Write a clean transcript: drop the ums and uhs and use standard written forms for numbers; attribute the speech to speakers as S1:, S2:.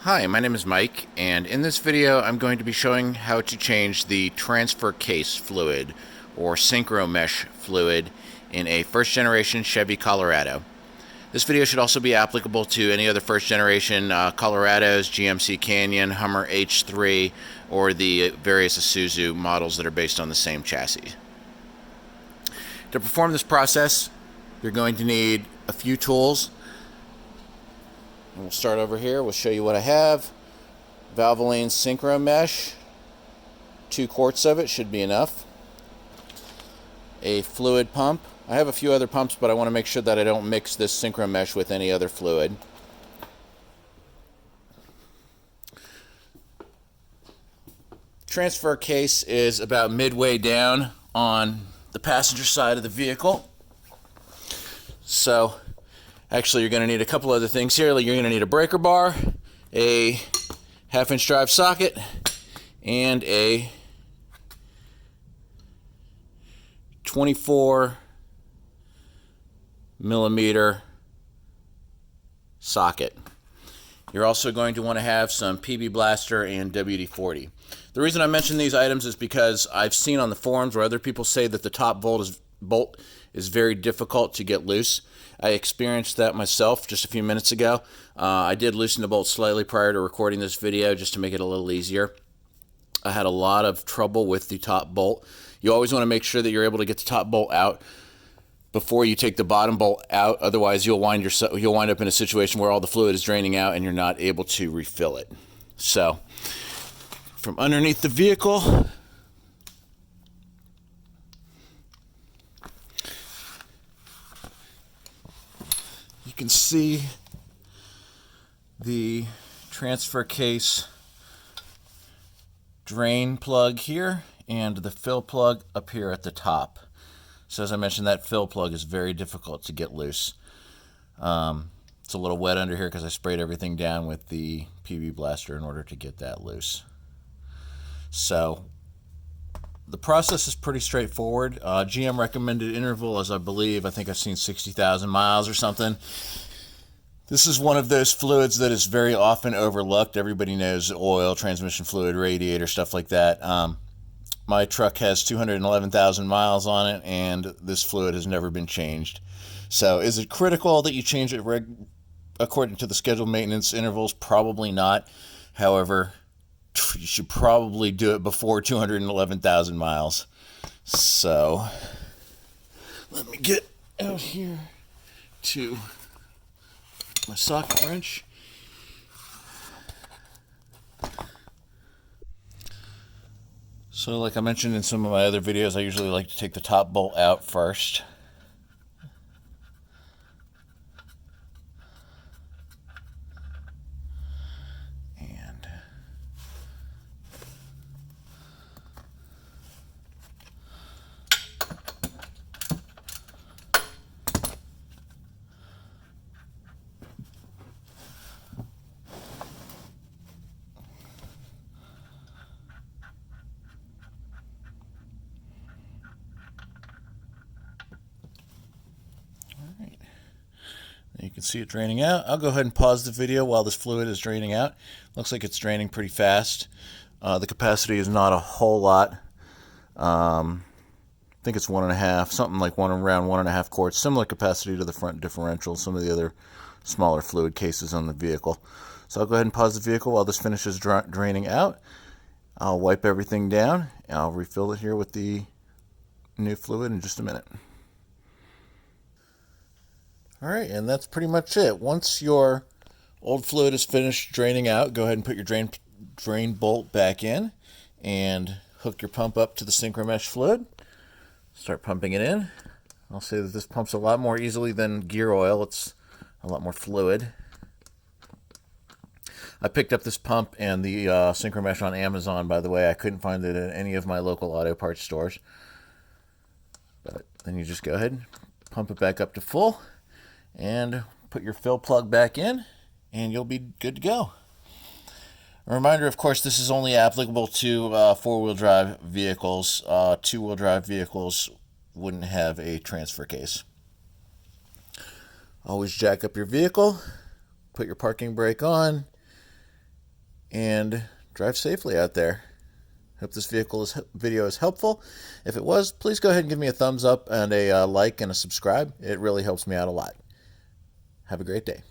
S1: Hi, my name is Mike, and in this video I'm going to be showing how to change the transfer case fluid or synchro mesh fluid in a first generation Chevy Colorado. This video should also be applicable to any other first generation Colorados, GMC Canyon, Hummer H3, or the various Isuzu models that are based on the same chassis. To perform this process, you're going to need a few tools. And we'll start over here. We'll show you what I have. Valvoline Synchro Mesh. 2 quarts of it should be enough. A fluid pump. I have a few other pumps, but I want to make sure that I don't mix this Synchro Mesh with any other fluid. Transfer case is about midway down on the passenger side of the vehicle. So actually, you're going to need a couple other things here. You're going to need a breaker bar, a 1/2-inch drive socket, and a 24mm socket. You're also going to want to have some PB Blaster and WD-40. The reason I mention these items is because I've seen on the forums where other people say that the top bolt is very difficult to get loose. I experienced that myself just a few minutes ago. I did loosen the bolt slightly prior to recording this video just to make it a little easier. I had a lot of trouble with the top bolt. You always want to make sure that you're able to get the top bolt out before you take the bottom bolt out. Otherwise, you'll wind up in a situation where all the fluid is draining out and you're not able to refill it. So, from underneath the vehicle, you can see the transfer case drain plug here and the fill plug up here at the top. So as I mentioned, that fill plug is very difficult to get loose. It's a little wet under here because I sprayed everything down with the PB Blaster in order to get that loose. So the process is pretty straightforward. GM recommended interval, as I think I've seen 60,000 miles or something. This is one of those fluids that is very often overlooked. Everybody knows oil, transmission fluid, radiator, stuff like that. My truck has 211,000 miles on it, and this fluid has never been changed. So is it critical that you change it according to the scheduled maintenance intervals? Probably not. However, you should probably do it before 211,000 miles. So let me get out here to my socket wrench. So like I mentioned in some of my other videos, I usually like to take the top bolt out first. You can see it draining out. I'll go ahead and pause the video while this fluid is draining out. Looks like it's draining pretty fast. The capacity is not a whole lot. I think it's 1.5, something like around 1.5 quarts. Similar capacity to the front differential, some of the other smaller fluid cases on the vehicle. So I'll go ahead and pause the vehicle while this finishes draining out. I'll wipe everything down, and I'll refill it here with the new fluid in just a minute. Alright, and that's pretty much it. Once your old fluid is finished draining out, go ahead and put your drain bolt back in and hook your pump up to the Synchro Mesh fluid. Start pumping it in. I'll say that this pumps a lot more easily than gear oil. It's a lot more fluid. I picked up this pump and the Synchro Mesh on Amazon, by the way. I couldn't find it at any of my local auto parts stores. But then you just go ahead and pump it back up to full and put your fill plug back in, and you'll be good to go. A reminder, of course, this is only applicable to four-wheel drive vehicles. Two-wheel drive vehicles wouldn't have a transfer case. Always jack up your vehicle, put your parking brake on, and drive safely out there. Hope this video is helpful. If it was, please go ahead and give me a thumbs up and a like and a subscribe. It really helps me out a lot. Have a great day.